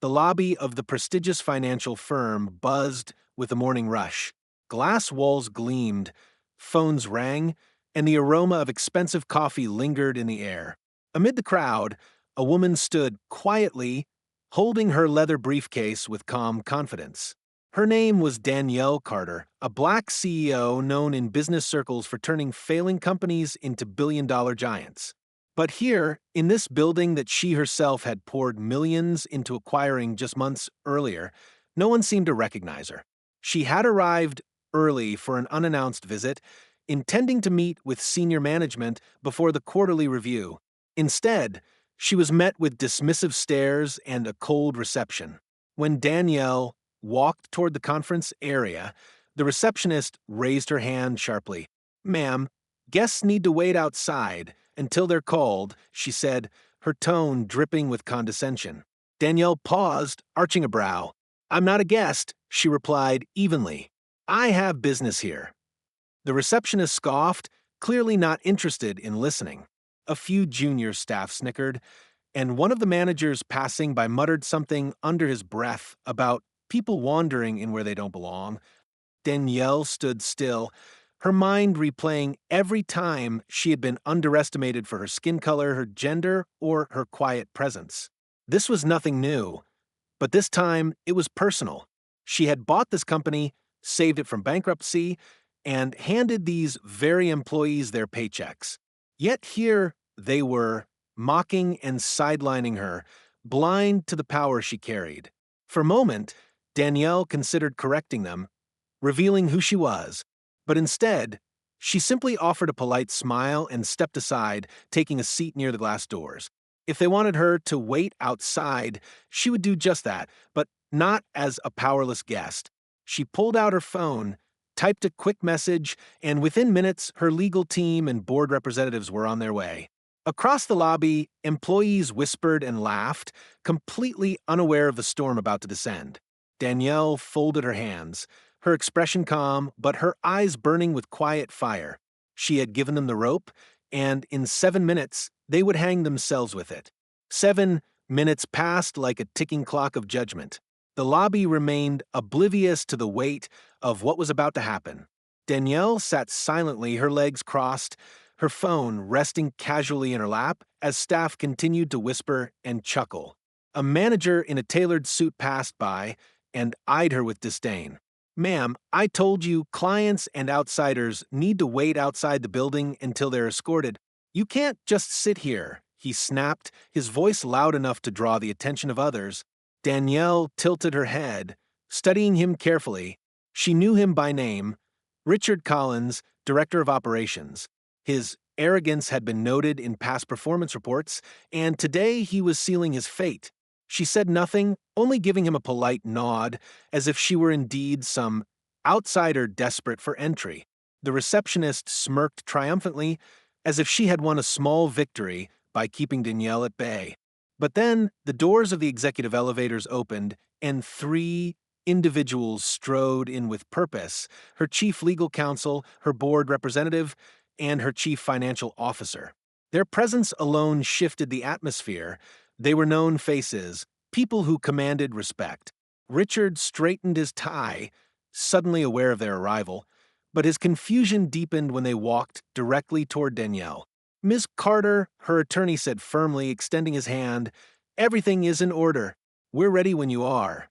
The lobby of the prestigious financial firm buzzed with the morning rush. Glass walls gleamed, phones rang, and the aroma of expensive coffee lingered in the air. Amid the crowd, a woman stood quietly, holding her leather briefcase with calm confidence. Her name was Danielle Carter, a black CEO known in business circles for turning failing companies into billion-dollar giants. But here, in this building that she herself had poured millions into acquiring just months earlier, no one seemed to recognize her. She had arrived early for an unannounced visit, intending to meet with senior management before the quarterly review. Instead, she was met with dismissive stares and a cold reception. When Danielle walked toward the conference area, the receptionist raised her hand sharply. "Ma'am, guests need to wait outside until they're called," she said, her tone dripping with condescension. Danielle paused, arching a brow. "I'm not a guest," she replied evenly. "I have business here." The receptionist scoffed, clearly not interested in listening. A few junior staff snickered, and one of the managers passing by muttered something under his breath about people wandering in where they don't belong. Danielle stood still, her mind replaying every time she had been underestimated for her skin color, her gender, or her quiet presence. This was nothing new, but this time it was personal. She had bought this company, saved it from bankruptcy, and handed these very employees their paychecks. Yet here they were, mocking and sidelining her, blind to the power she carried. For a moment, Danielle considered correcting them, revealing who she was, but instead, she simply offered a polite smile and stepped aside, taking a seat near the glass doors. If they wanted her to wait outside, she would do just that, but not as a powerless guest. She pulled out her phone, typed a quick message, and within minutes, her legal team and board representatives were on their way. Across the lobby, employees whispered and laughed, completely unaware of the storm about to descend. Danielle folded her hands, her expression calm, but her eyes burning with quiet fire. She had given them the rope, and in 7 minutes, they would hang themselves with it. 7 minutes passed like a ticking clock of judgment. The lobby remained oblivious to the weight of what was about to happen. Danielle sat silently, her legs crossed, her phone resting casually in her lap as staff continued to whisper and chuckle. A manager in a tailored suit passed by and eyed her with disdain. "Ma'am, I told you clients and outsiders need to wait outside the building until they're escorted. You can't just sit here," he snapped, his voice loud enough to draw the attention of others. Danielle tilted her head, studying him carefully. She knew him by name, Richard Collins, Director of Operations. His arrogance had been noted in past performance reports, and today he was sealing his fate. She said nothing, only giving him a polite nod, as if she were indeed some outsider desperate for entry. The receptionist smirked triumphantly, as if she had won a small victory by keeping Danielle at bay. But then the doors of the executive elevators opened, and 3 individuals strode in with purpose: her chief legal counsel, her board representative, and her chief financial officer. Their presence alone shifted the atmosphere. They were known faces, people who commanded respect. Richard straightened his tie, suddenly aware of their arrival, but his confusion deepened when they walked directly toward Danielle. "Miss Carter," her attorney said firmly, extending his hand, "everything is in order. We're ready when you are."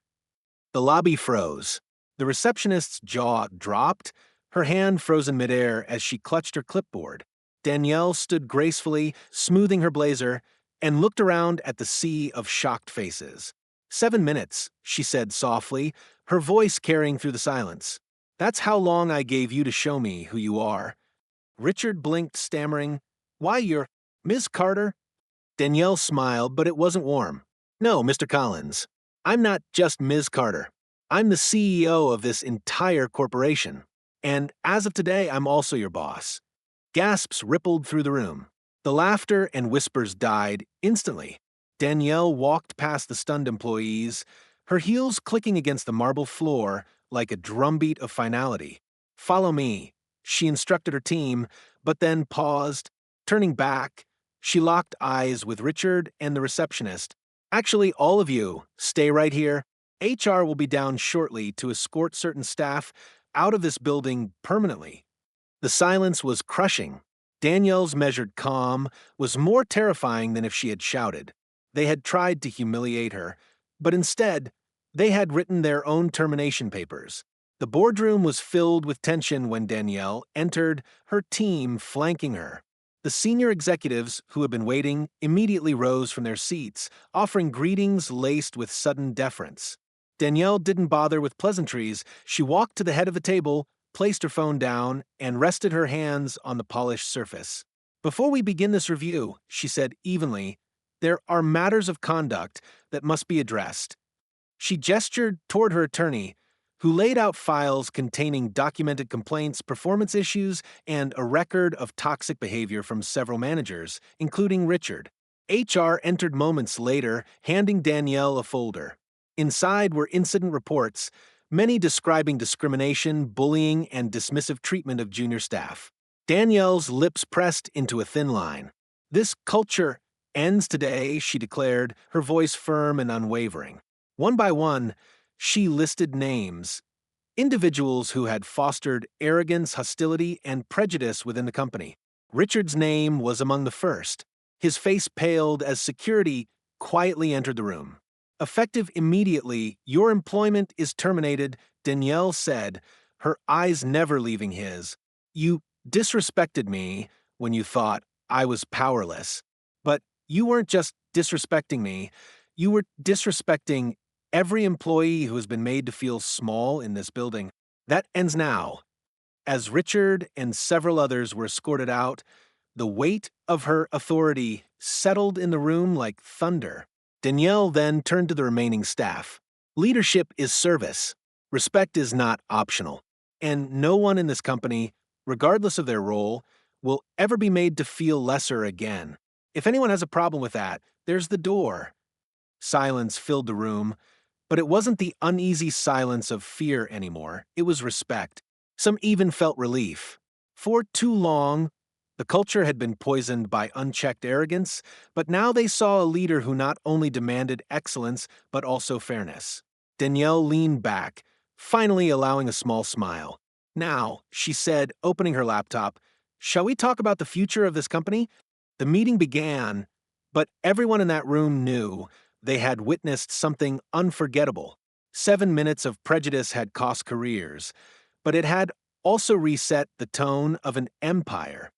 The lobby froze. The receptionist's jaw dropped, her hand frozen midair as she clutched her clipboard. Danielle stood gracefully, smoothing her blazer, and looked around at the sea of shocked faces. 7 minutes, she said softly, her voice carrying through the silence. "That's how long I gave you to show me who you are." Richard blinked, stammering, "Why, you're Ms. Carter?" Danielle smiled, but it wasn't warm. "No, Mr. Collins. I'm not just Ms. Carter. I'm the CEO of this entire corporation. And as of today, I'm also your boss." Gasps rippled through the room. The laughter and whispers died instantly. Danielle walked past the stunned employees, her heels clicking against the marble floor like a drumbeat of finality. "Follow me," she instructed her team, but then paused. Turning back, she locked eyes with Richard and the receptionist. Actually, all of you, stay right here. HR will be down shortly to escort certain staff out of this building permanently. The silence was crushing. Danielle's measured calm was more terrifying than if she had shouted. They had tried to humiliate her, but instead, they had written their own termination papers. The boardroom was filled with tension when Danielle entered, her team flanking her. The senior executives, who had been waiting, immediately rose from their seats, offering greetings laced with sudden deference. Danielle didn't bother with pleasantries. She walked to the head of the table, placed her phone down, and rested her hands on the polished surface. Before we begin this review, she said evenly, there are matters of conduct that must be addressed. She gestured toward her attorney, who laid out files containing documented complaints, performance issues, and a record of toxic behavior from several managers, including Richard. HR entered moments later, handing Danielle a folder. Inside were incident reports, many describing discrimination, bullying, and dismissive treatment of junior staff. Danielle's lips pressed into a thin line. This culture ends today, she declared, her voice firm and unwavering. One by one, she listed names, individuals who had fostered arrogance, hostility, and prejudice within the company. Richard's name was among the first. His face paled as security quietly entered the room. Effective immediately, your employment is terminated, Danielle said, her eyes never leaving his. You disrespected me when you thought I was powerless. But you weren't just disrespecting me, you were disrespecting every employee who has been made to feel small in this building. That ends now. As Richard and several others were escorted out, the weight of her authority settled in the room like thunder. Danielle then turned to the remaining staff. Leadership is service. Respect is not optional. And no one in this company, regardless of their role, will ever be made to feel lesser again. If anyone has a problem with that, there's the door. Silence filled the room, but it wasn't the uneasy silence of fear anymore. It was respect. Some even felt relief. For too long, the culture had been poisoned by unchecked arrogance, but now they saw a leader who not only demanded excellence, but also fairness. Danielle leaned back, finally allowing a small smile. Now, she said, opening her laptop, shall we talk about the future of this company? The meeting began, but everyone in that room knew they had witnessed something unforgettable. 7 minutes of prejudice had cost careers, but it had also reset the tone of an empire.